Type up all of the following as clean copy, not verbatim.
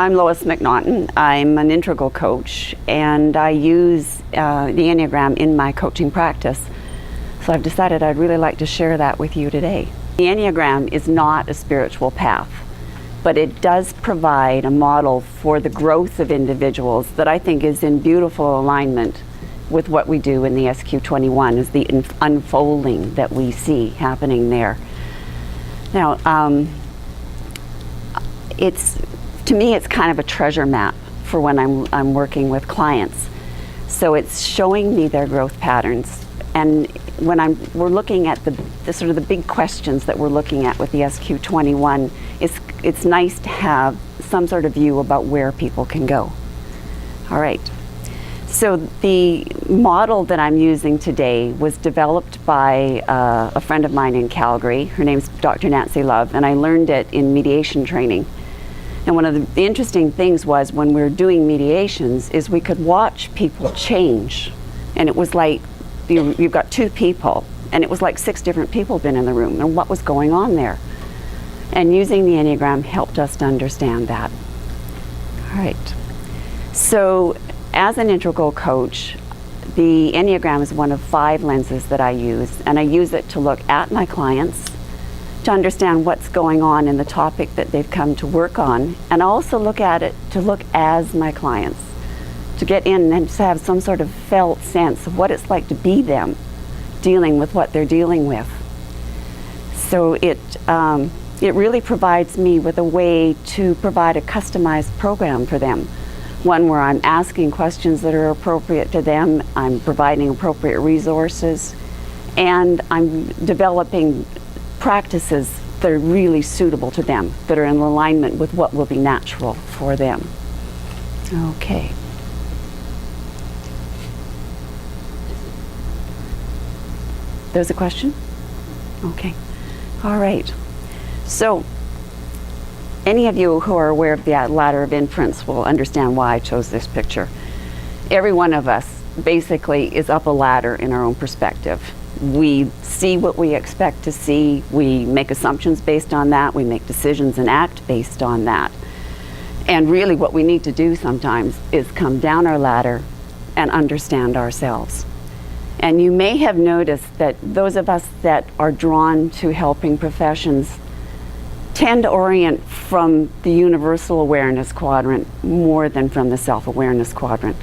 I'm Lois McNaughton. I'm an integral coach, and I use the Enneagram in my coaching practice. So I've decided I'd really like to share that with you today. The Enneagram is not a spiritual path, but it does provide a model for the growth of individuals that I think is in beautiful alignment with what we do in the SQ21, is the unfolding that we see happening there. Now, to me, it's kind of a treasure map for when I'm working with clients. So it's showing me their growth patterns, and when we're looking at the sort of the big questions that we're looking at with the SQ21, it's nice to have some sort of view about where people can go. All right. So the model that I'm using today was developed by a friend of mine in Calgary. Her name's Dr. Nancy Love, and I learned it in mediation training. And one of the interesting things was when we were doing mediations is we could watch people change. And it was like, you've got two people, and it was like 6 different people been in the room, and what was going on there. And using the Enneagram helped us to understand that. All right. So as an integral coach, the Enneagram is one of 5 lenses that I use, and I use it to look at my clients, to understand what's going on in the topic that they've come to work on, and also look at it to look as my clients, to get in and to have some sort of felt sense of what it's like to be them, dealing with what they're dealing with. So it really provides me with a way to provide a customized program for them. One where I'm asking questions that are appropriate to them, I'm providing appropriate resources, and I'm developing practices that are really suitable to them, that are in alignment with what will be natural for them. Okay. There's a question? Okay. All right. So, any of you who are aware of the ladder of inference will understand why I chose this picture. Every one of us basically is up a ladder in our own perspective. We see what we expect to see, we make assumptions based on that, we make decisions and act based on that. And really what we need to do sometimes is come down our ladder and understand ourselves. And you may have noticed that those of us that are drawn to helping professions tend to orient from the universal awareness quadrant more than from the self-awareness quadrant.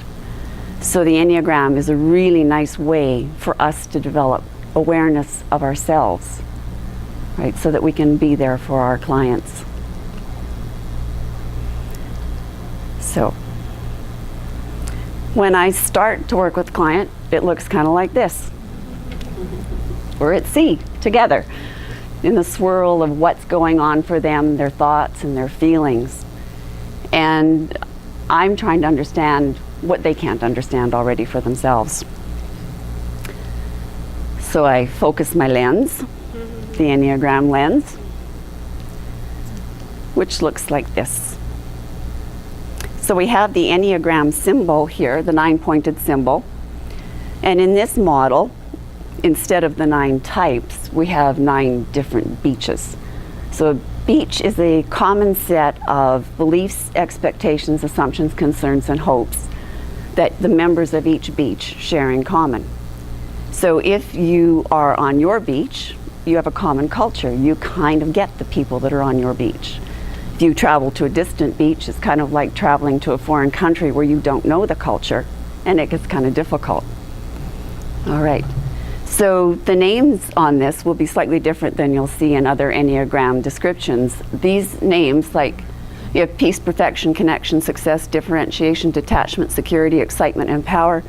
So the Enneagram is a really nice way for us to develop awareness of ourselves, right, so that we can be there for our clients. So when I start to work with a client, it looks kind of like this. We're at sea together, in the swirl of what's going on for them, their thoughts and their feelings. And I'm trying to understand what they can't understand already for themselves. So I focus my lens, the Enneagram lens, which looks like this. So we have the Enneagram symbol here, the 9-pointed symbol. And in this model, instead of the 9 types, we have 9 different beaches. So a beach is a common set of beliefs, expectations, assumptions, concerns, and hopes that the members of each beach share in common. So if you are on your beach, you have a common culture. You kind of get the people that are on your beach. If you travel to a distant beach, it's kind of like traveling to a foreign country where you don't know the culture, and it gets kind of difficult. All right. So the names on this will be slightly different than you'll see in other Enneagram descriptions. These names, like you have peace, perfection, connection, success, differentiation, detachment, security, excitement, and power,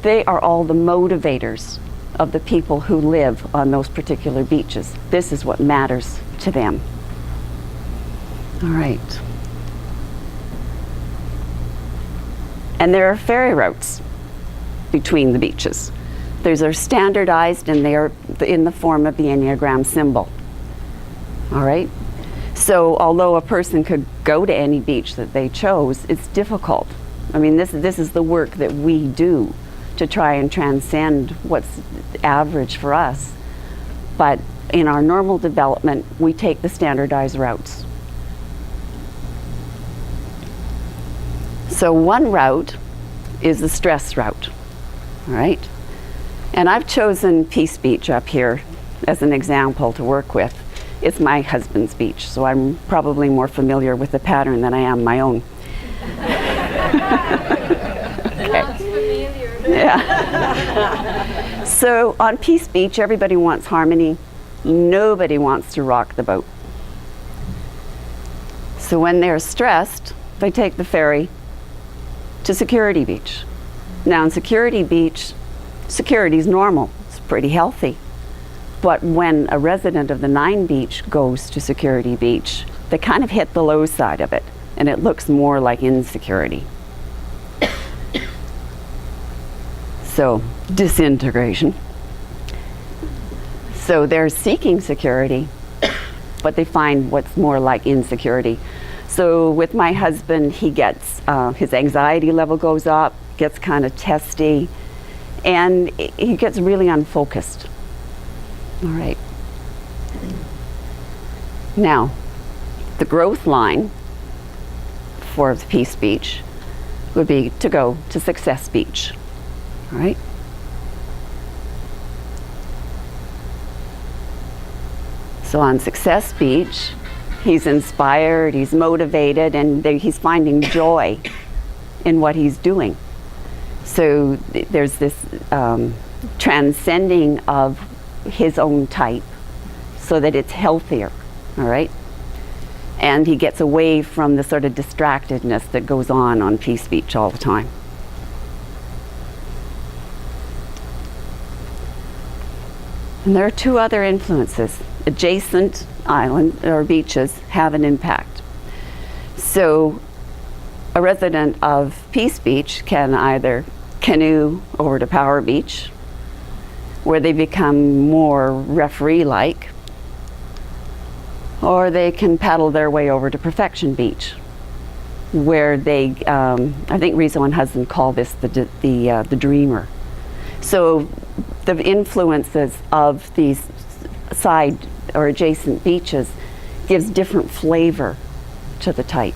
they are all the motivators of the people who live on those particular beaches. This is what matters to them. All right. And there are ferry routes between the beaches. Those are standardized, and they are in the form of the Enneagram symbol. All right? So although a person could go to any beach that they chose, it's difficult. I mean, this is the work that we do to try and transcend what's average for us. But in our normal development, we take the standardized routes. So one route is the stress route, all right? And I've chosen Peace Beach up here as an example to work with. It's my husband's beach, so I'm probably more familiar with the pattern than I am my own. Okay. Yeah. So on Peace Beach, everybody wants harmony. Nobody wants to rock the boat. So when they're stressed, they take the ferry to Security Beach. Now in Security Beach, security is normal. It's pretty healthy. But when a resident of the 9 Beach goes to Security Beach, they kind of hit the low side of it, and it looks more like insecurity. So, disintegration. So they're seeking security, but they find what's more like insecurity. So with my husband, he gets, his anxiety level goes up, gets kind of testy, and he gets really unfocused. All right. Now, the growth line for the Peace Beach would be to go to Success Beach. All right. So on Success Beach, he's inspired, he's motivated, and he's finding joy in what he's doing. So there's this transcending of his own type so that it's healthier, all right? And he gets away from the sort of distractedness that goes on Peace Beach all the time. And there are 2 other influences. Adjacent islands or beaches have an impact. So a resident of Peace Beach can either canoe over to Power Beach, where they become more referee-like, or they can paddle their way over to Perfection Beach, where they, I think Rizzo and Hudson call this the dreamer. So the influences of these side or adjacent beaches gives different flavor to the type.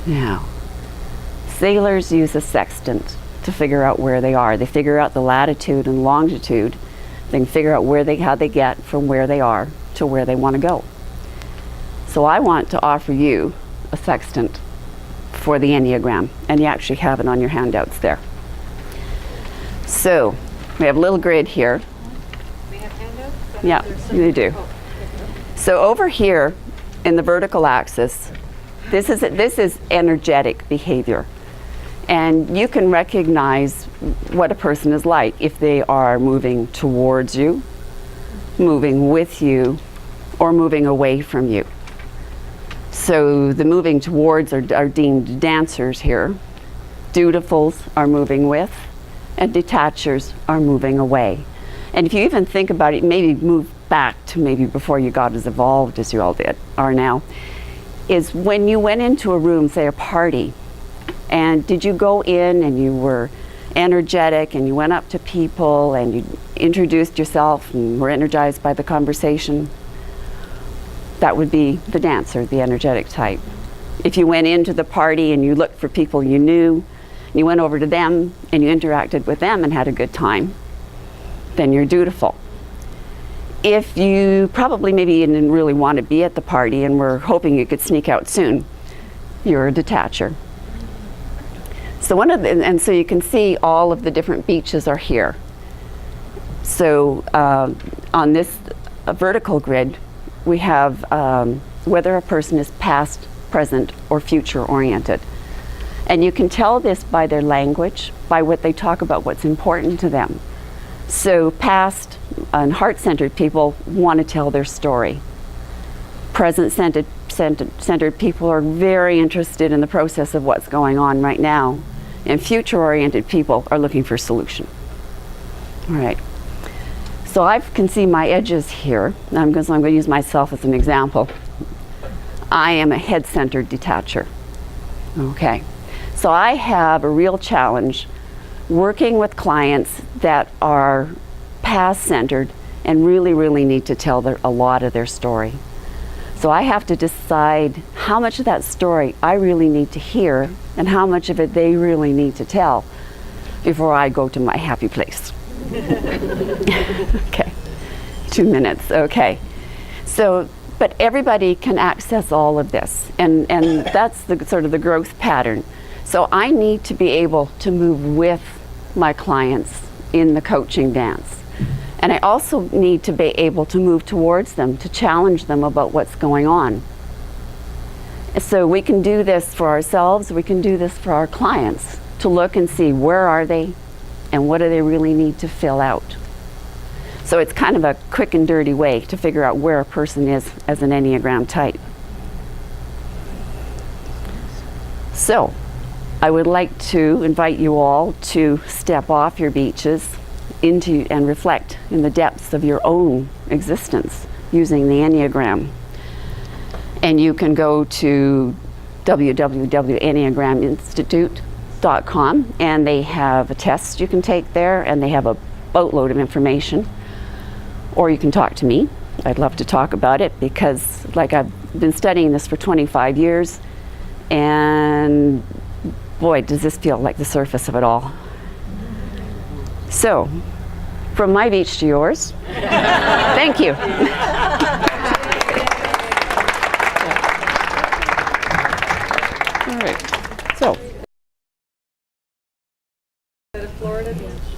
Now, sailors use a sextant to figure out where they are. They figure out the latitude and longitude. They can figure out how they get from where they are to where they want to go. So I want to offer you a sextant for the Enneagram, and you actually have it on your handouts there. So we have a little grid here. We have handouts? Yeah, they do. So over here in the vertical axis, this is energetic behavior. And you can recognize what a person is like if they are moving towards you, moving with you, or moving away from you. So the moving towards are deemed dancers here. Dutifuls are moving with, and detachers are moving away. And if you even think about it, maybe move back to maybe before you got as evolved as you all are now, is when you went into a room, say a party, and did you go in and you were energetic and you went up to people and you introduced yourself and were energized by the conversation? That would be the dancer, the energetic type. If you went into the party and you looked for people you knew, you went over to them and you interacted with them and had a good time, then you're dutiful. If you probably maybe didn't really want to be at the party and were hoping you could sneak out soon, you're a detacher. So and so you can see all of the different beaches are here. So on this vertical grid, we have whether a person is past, present, or future oriented. And you can tell this by their language, by what they talk about, what's important to them. So past and heart-centered people want to tell their story. Present-centered people are very interested in the process of what's going on right now. And future-oriented people are looking for solution. All right. So I can see my edges here. I'm going to use myself as an example. I am a head-centered detacher. Okay. So I have a real challenge working with clients that are past-centered and really, really need to tell a lot of their story. So I have to decide how much of that story I really need to hear and how much of it they really need to tell before I go to my happy place. Okay, 2 minutes, okay. So, but everybody can access all of this, and that's the sort of the growth pattern. So I need to be able to move with my clients in the coaching dance. And I also need to be able to move towards them, to challenge them about what's going on. So we can do this for ourselves, we can do this for our clients, to look and see where are they and what do they really need to fill out. So it's kind of a quick and dirty way to figure out where a person is as an Enneagram type. So I would like to invite you all to step off your beaches into and reflect in the depths of your own existence using the Enneagram. And you can go to www.enneagraminstitute.com, and they have a test you can take there, and they have a boatload of information. Or you can talk to me. I'd love to talk about it because, like, I've been studying this for 25 years, and boy, does this feel like the surface of it all. So, from my beach to yours, thank you. All right, so.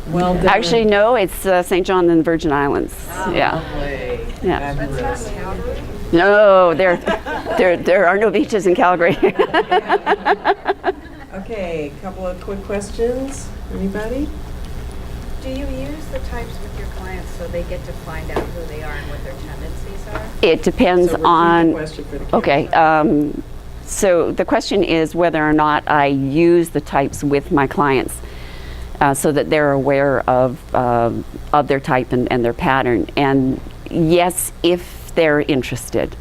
Well done. Actually, no, it's St. John and the Virgin Islands. Yeah. Lovely. Yeah. Fabulous. No, there are no beaches in Calgary. Okay, a couple of quick questions. Anybody? Do you use the types with your clients so they get to find out who they are and what their tendencies are? It depends So repeat on. the question for the kids. Okay. So the question is whether or not I use the types with my clients so that they're aware of their type and their pattern. And yes, if they're interested.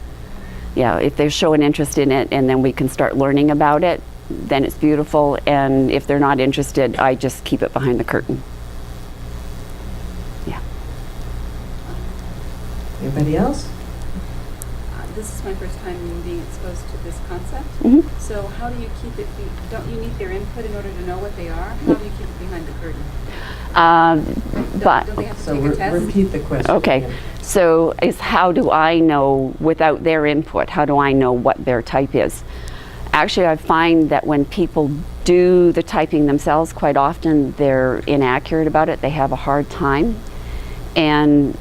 Yeah, if they show an interest in it and then we can start learning about it, then it's beautiful. And if they're not interested, I just keep it behind the curtain. Yeah. Anybody else? This is my first time being exposed to this concept. Mhm. So how do you keep it, don't you need their input in order to know what they are? How do you keep it behind the curtain? But Don't they have to So take a test? repeat the question. okay, again. so is how do I know, without their input, how do I know what their type is? Actually, I find that when people do the typing themselves, quite often they're inaccurate about it. They have a hard time. And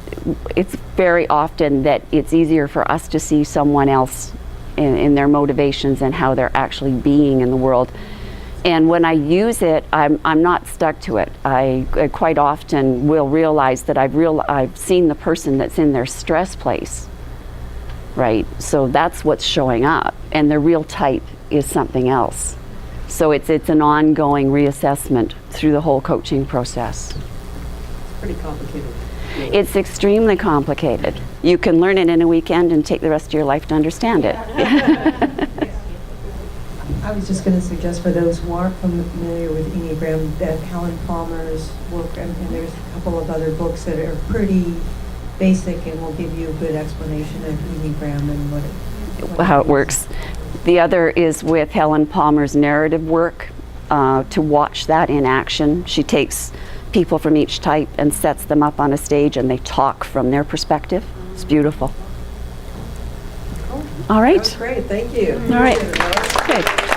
it's very often that it's easier for us to see someone else in their motivations and how they're actually being in the world. And when I use it, I'm not stuck to it. I quite often will realize that I've seen the person that's in their stress place, right? So that's what's showing up, and their real type is something else. So it's an ongoing reassessment through the whole coaching process. Pretty complicated. It's extremely complicated. You can learn it in a weekend and take the rest of your life to understand it. I was just going to suggest for those who aren't familiar with Enneagram that Helen Palmer's work, and there's a couple of other books that are pretty basic and will give you a good explanation of Enneagram and what How it works. The other is with Helen Palmer's narrative work, to watch that in action. She takes people from each type and sets them up on a stage and they talk from their perspective. It's beautiful. Cool. All That right. was great. Thank you. All right. Appreciate it, Rose. Good.